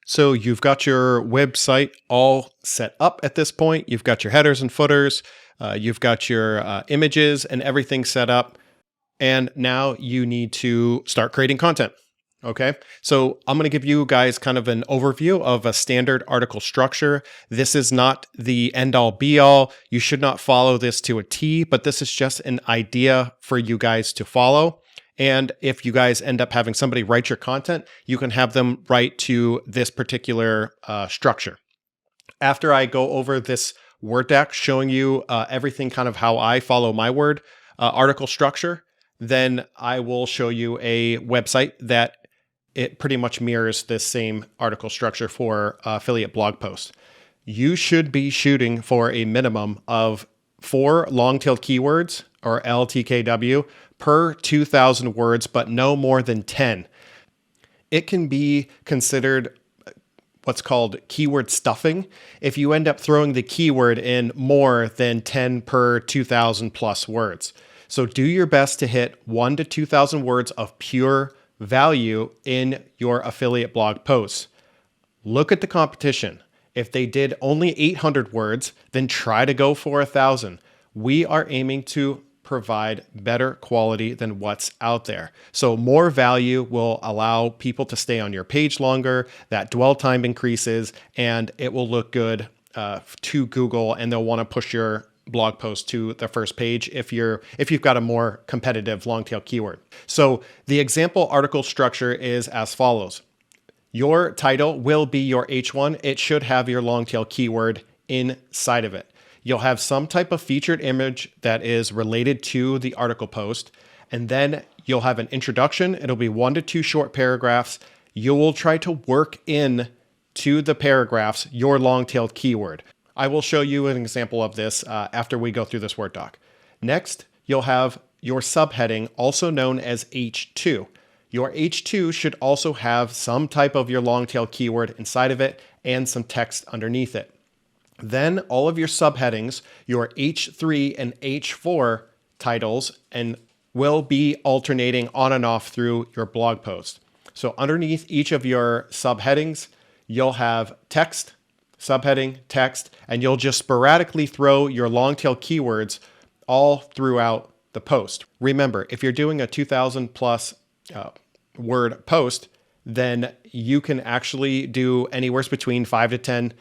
So you've got your website all set up at this point. You've got your headers and footers. You've got your images and everything set up. And now you need to start creating content. Okay. So I'm going to give you guys kind of an overview of a standard article structure. This is not the end all be all. You should not follow this to a T, but this is just an idea for you guys to follow. And if you guys end up having somebody write your content, you can have them write to this particular structure. After I go over this Word doc showing you everything kind of how I follow my Word article structure, then I will show you a website that it pretty much mirrors this same article structure for affiliate blog posts. You should be shooting for a minimum of 4 long-tailed keywords, or LTKW, per 2,000 words, but no more than 10. It can be considered what's called keyword stuffing if you end up throwing the keyword in more than 10 per 2,000 plus words. So do your best to hit 1 to 2,000 words of pure value in your affiliate blog posts. Look at the competition. If they did only 800 words, then try to go for 1,000. We are aiming to provide better quality than what's out there. So more value will allow people to stay on your page longer, that dwell time increases, and it will look good to Google, and they'll want to push your blog post to the first page if you've got a more competitive long tail keyword. So the example article structure is as follows. Your title will be your H1. It should have your long tail keyword inside of it. You'll have some type of featured image that is related to the article post, and then you'll have an introduction. It'll be 1 to 2 short paragraphs. You will try to work in to the paragraphs your long-tailed keyword. I will show you an example of this after we go through this Word doc. Next, you'll have your subheading, also known as H2. Your H2 should also have some type of your long-tailed keyword inside of it and some text underneath it. Then all of your subheadings, your H3 and H4 titles, and will be alternating on and off through your blog post. So underneath each of your subheadings, you'll have text, subheading, text, and you'll just sporadically throw your long tail keywords all throughout the post. Remember, if you're doing a 2,000 plus word post, then you can actually do anywhere between 5 to 10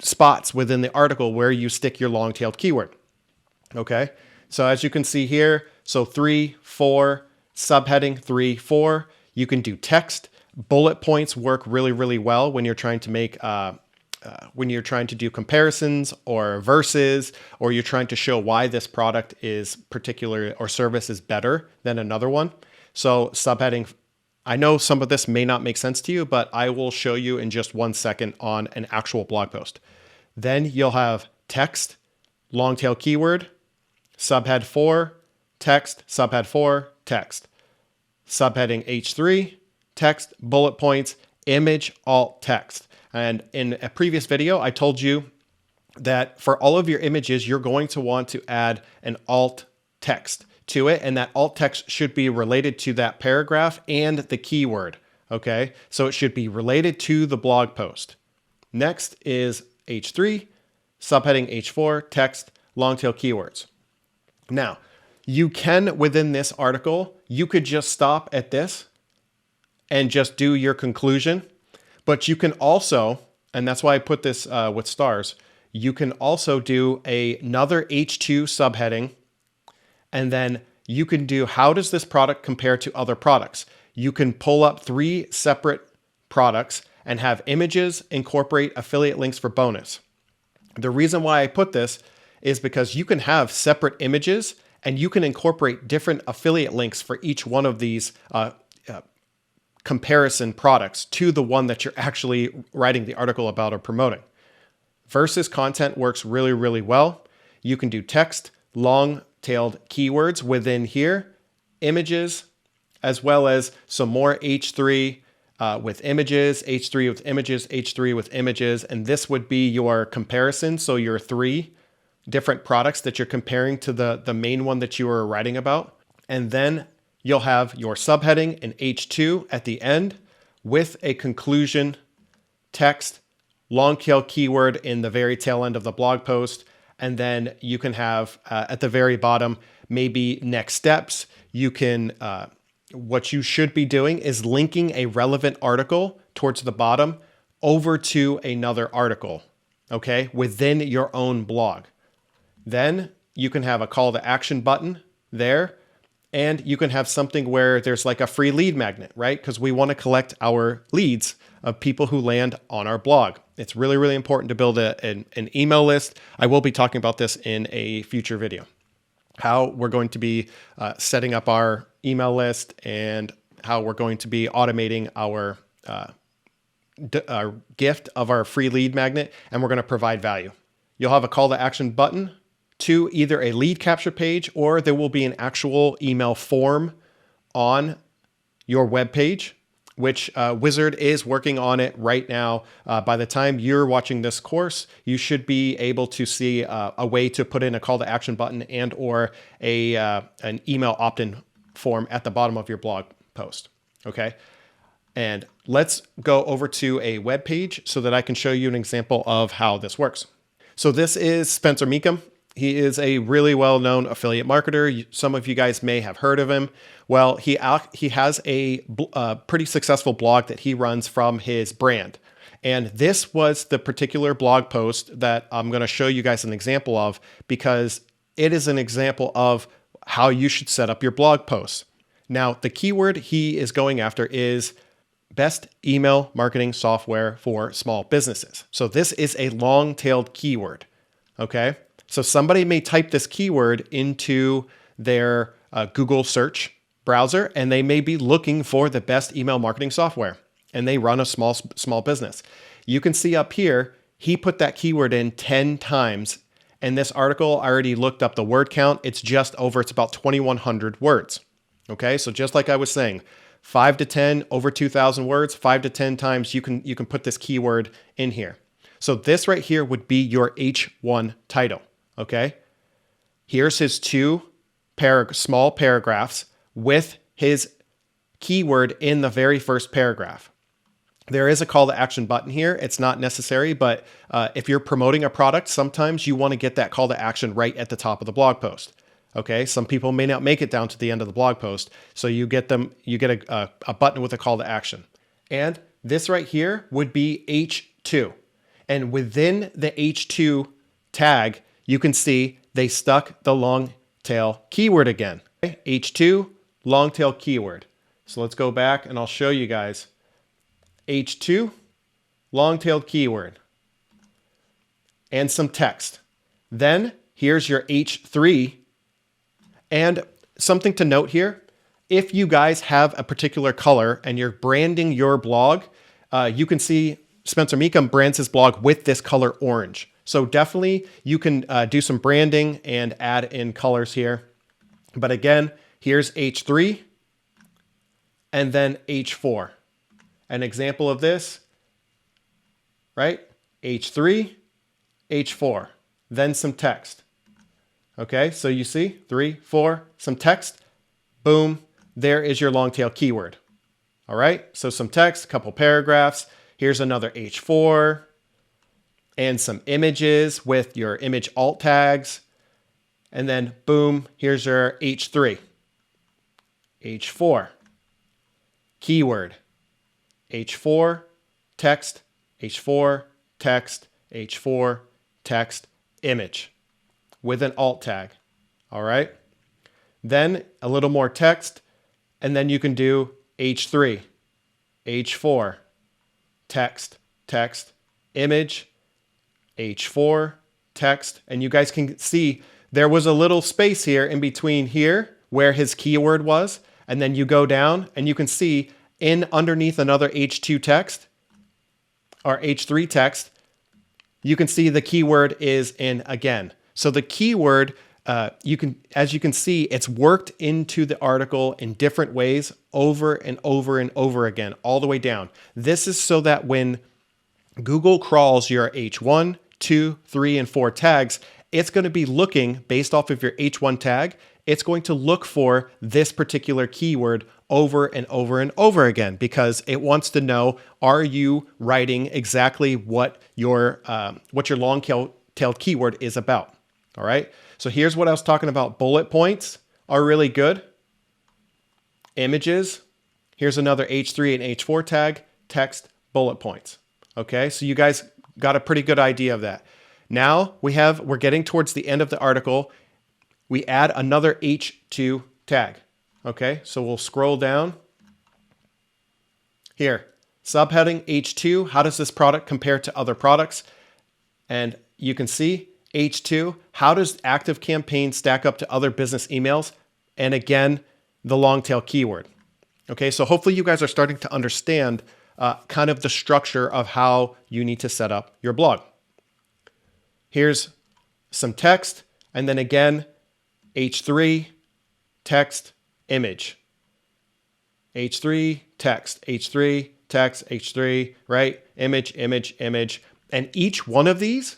spots within the article where you stick your long-tailed keyword. Okay, so as you can see here, so 3, 4, subheading 3, 4. You can do text. Bullet points work really, really well when you're trying to make when you're trying to do comparisons or verses, or you're trying to show why this product is particular or service is better than another one. So subheading, I know some of this may not make sense to you, but I will show you in just 1 second on an actual blog post. Then you'll have text, long tail keyword, subhead 4, text, subhead 4, text. Subheading H3, text, bullet points, image, alt, text. And in a previous video, I told you that for all of your images, you're going to want to add an alt text to it, and that alt text should be related to that paragraph and the keyword, okay? So it should be related to the blog post. Next is H3, subheading H4, text, long tail keywords. Now, you can, within this article, you could just stop at this and just do your conclusion, but you can also, and that's why I put this with stars, you can also do another H2 subheading. And then you can do, how does this product compare to other products? You can pull up 3 separate products and have images incorporate affiliate links for bonus. The reason why I put this is because you can have separate images and you can incorporate different affiliate links for each one of these comparison products to the one that you're actually writing the article about or promoting. Versus content works really, really well. You can do text, long-tailed keywords within here, images, as well as some more H3 with images, H3 with images, H3 with images, and this would be your comparison. So your 3 different products that you're comparing to the main one that you were writing about. And then you'll have your subheading in H2 at the end with a conclusion text, long tail keyword in the very tail end of the blog post. And then you can have at the very bottom, maybe next steps. You can, what you should be doing is linking a relevant article towards the bottom over to another article, okay, within your own blog. Then you can have a call to action button there, and you can have something where there's like a free lead magnet, right? Because we want to collect our leads of people who land on our blog. It's really, really important to build an email list. I will be talking about this in a future video, how we're going to be setting up our email list and how we're going to be automating our gift of our free lead magnet, and we're going to provide value. You'll have a call to action button to either a lead capture page, or there will be an actual email form on your web page, which Wizard is working on it right now. By the time you're watching this course, you should be able to see a way to put in a call to action button and or an email opt-in form at the bottom of your blog post. Okay. And let's go over to a web page so that I can show you an example of how this works. So this is Spencer Meekum. He is a really well-known affiliate marketer. Some of you guys may have heard of him. Well, he has a pretty successful blog that he runs from his brand. And this was the particular blog post that I'm going to show you guys an example of, because it is an example of how you should set up your blog posts. Now, the keyword he is going after is best email marketing software for small businesses. So this is a long-tailed keyword, okay? So somebody may type this keyword into their Google search browser, and they may be looking for the best email marketing software, and they run a small business. You can see up here, he put that keyword in 10 times. And this article, I already looked up the word count. It's about 2,100 words. Okay, so just like I was saying, 5 to 10, over 2,000 words, 5 to 10 times you can put this keyword in here. So this right here would be your H1 title. Okay, here's his two small paragraphs with his keyword in the very first paragraph. There is a call to action button here. It's not necessary, but if you're promoting a product, sometimes you want to get that call to action right at the top of the blog post. Okay, some people may not make it down to the end of the blog post, so you get a button with a call to action. And this right here would be H2. And within the H2 tag, you can see they stuck the long tail keyword again. Okay? H2, long tail keyword. So let's go back and I'll show you guys. H2, long-tailed keyword, and some text. Then here's your H3. And something to note here, if you guys have a particular color and you're branding your blog, you can see Spencer Meekum brands his blog with this color orange. So definitely you can do some branding and add in colors here. But again, here's H3 and then H4. An example of this, right? H3, H4, then some text. Okay, so you see 3, 4, some text, boom, there is your long tail keyword. All right, so some text, a couple paragraphs. Here's another H4 and some images with your image alt tags. And then boom, here's your H3, H4, keyword. H4, text, H4, text, H4, text, image with an alt tag. All right. Then a little more text, and then you can do H3, H4, text, text, image, H4, text. And you guys can see there was a little space here in between here where his keyword was. And then you go down and you can see underneath another H2 text or H3 text, you can see the keyword is in again. So the keyword, as you can see, it's worked into the article in different ways over and over and over again, all the way down. This is so that when Google crawls your H1, 2, 3, and 4 tags, it's going to be looking based off of your H1 tag. it's going to look for this particular keyword over and over and over again because it wants to know, are you writing exactly what your long-tailed keyword is about? All right. So here's what I was talking about. Bullet points are really good. Images. Here's another H3 and H4 tag. Text, bullet points. Okay. So you guys got a pretty good idea of that. Now we're getting towards the end of the article. We add another H2 tag. Okay, so we'll scroll down. Here, subheading H2, how does this product compare to other products? And you can see H2, how does active campaign stack up to other business emails? And again, the long tail keyword. Okay, so hopefully you guys are starting to understand kind of the structure of how you need to set up your blog. Here's some text, and then again, H3, text, image. H3, text, H3, text, H3, right? Image, image, image. And each one of these,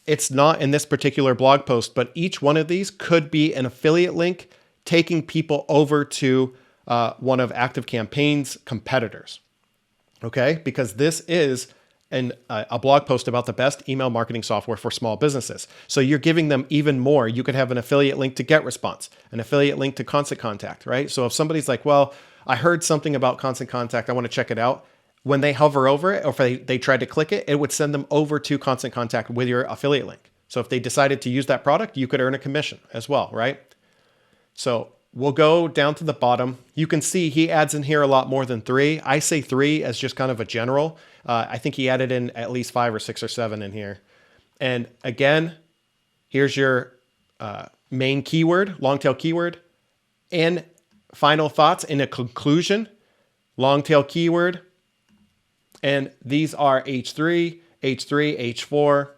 it's not in this particular blog post, but each one of these could be an affiliate link taking people over to one of ActiveCampaign's competitors. Okay? Because this is a blog post about the best email marketing software for small businesses. So you're giving them even more. You could have an affiliate link to GetResponse, an affiliate link to Constant Contact, right? So if somebody's like, well, I heard something about Constant Contact, I want to check it out. When they hover over it, or if they tried to click it, it would send them over to Constant Contact with your affiliate link. So if they decided to use that product, you could earn a commission as well, right? So we'll go down to the bottom. You can see he adds in here a lot more than 3. I say 3 as just kind of a general. I think he added in at least 5 or 6 or 7 in here. And again, here's your main keyword, long tail keyword, and final thoughts in a conclusion, long tail keyword. And these are H3, H3, H4.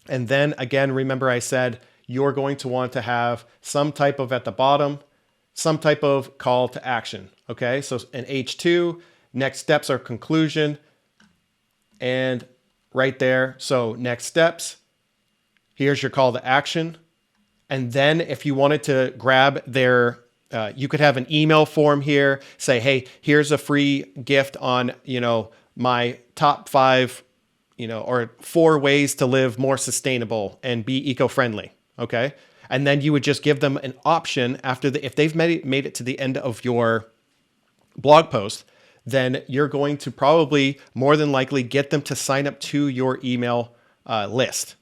And then again, remember I said you're going to want to have some type of at the bottom, some type of call to action. Okay, so an H2, next steps are conclusion. And right there, so next steps, here's your call to action. And then if you wanted to grab their, you could have an email form here, say, hey, here's a free gift on, my top 5, or 4 ways to live more sustainable and be eco-friendly. Okay. And then you would just give them an option after if they've made it to the end of your blog post, then you're going to probably more than likely get them to sign up to your email list.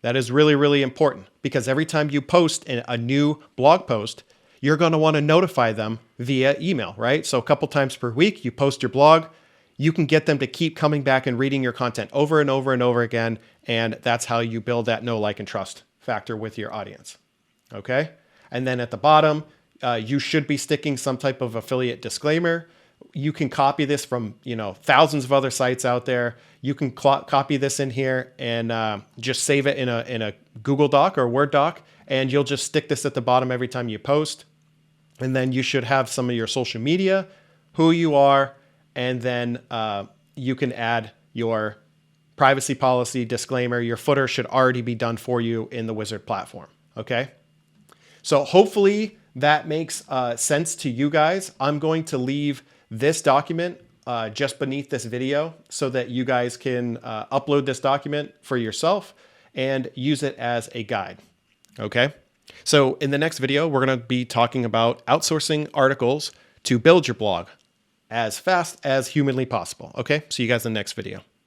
That is really, really important because every time you post a new blog post, you're going to want to notify them via email, right? So a couple times per week, you post your blog, you can get them to keep coming back and reading your content over and over and over again. And that's how you build that know, like, and trust factor with your audience. Okay. And then at the bottom, you should be sticking some type of affiliate disclaimer. You can copy this from, thousands of other sites out there. You can copy this in here and just save it in a Google Doc or Word doc. And you'll just stick this at the bottom every time you post. And then you should have some of your social media, who you are, and then you can add your privacy policy disclaimer. Your footer should already be done for you in the Wizard platform. Okay. So hopefully that makes sense to you guys. I'm going to leave this document just beneath this video so that you guys can upload this document for yourself and use it as a guide. Okay. So in the next video, we're going to be talking about outsourcing articles to build your blog as fast as humanly possible. Okay. See you guys in the next video.